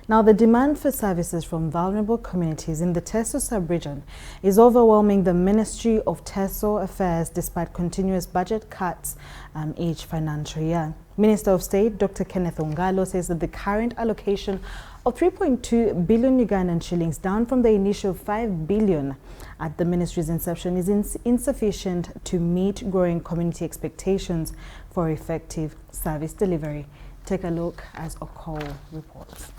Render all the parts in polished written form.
Now, the demand for services from vulnerable communities in the Teso sub-region is overwhelming the Ministry of Teso Affairs despite continuous budget cuts each financial year. Minister of State Dr. Kenneth Ongalo says that the current allocation of 3.2 billion Ugandan shillings, down from the initial 5 billion at the ministry's inception, is insufficient to meet growing community expectations for effective service delivery. Take a look as Okol reports.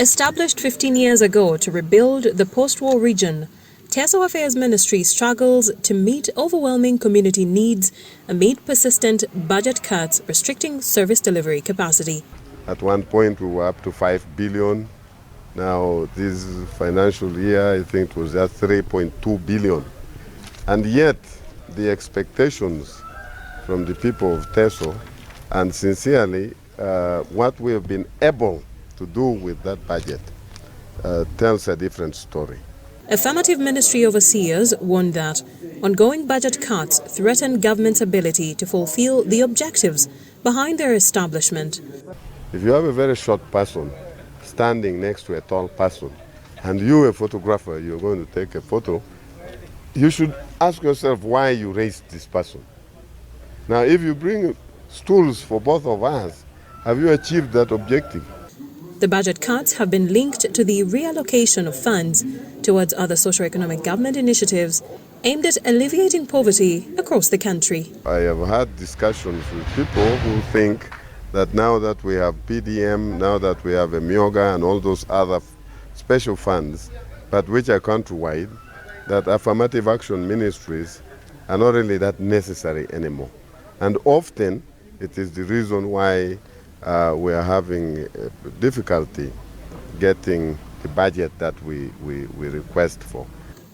Established 15 years ago to rebuild the post-war region, Teso Affairs Ministry struggles to meet overwhelming community needs amid persistent budget cuts restricting service delivery capacity. At one point, we were up to 5 billion. Now, this financial year, I think it was at 3.2 billion. And yet, the expectations from the people of Teso, and sincerely, what we have been able to do with that budget tells a different story. Affirmative Ministry overseers warned that ongoing budget cuts threaten government's ability to fulfill the objectives behind their establishment. If you have a very short person standing next to a tall person, and you, a photographer, you're going to take a photo, you should ask yourself why you raised this person. Now, if you bring stools for both of us, have you achieved that objective? The budget cuts have been linked to the reallocation of funds towards other socio-economic government initiatives aimed at alleviating poverty across the country. I have had discussions with people who think that now that we have PDM, now that we have a Myoga and all those other special funds, but which are countrywide, that affirmative action ministries are not really that necessary anymore. And often it is the reason why we are having difficulty getting the budget that we request for.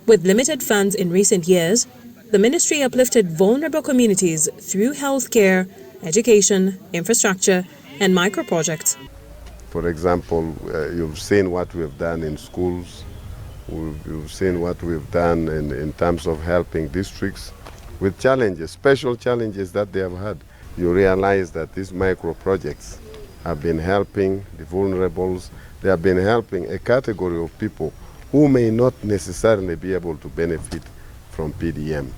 With limited funds in recent years, the ministry uplifted vulnerable communities through healthcare, education, infrastructure, and micro-projects. For example, you've seen what we've done in schools. You've seen what we've done in terms of helping districts with challenges, special challenges that they have had. You realize that these micro-projects have been helping the vulnerables. They have been helping a category of people who may not necessarily be able to benefit from PDM.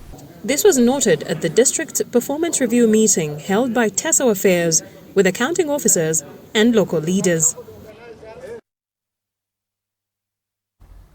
This was noted at the district's performance review meeting held by Teso Affairs with accounting officers and local leaders.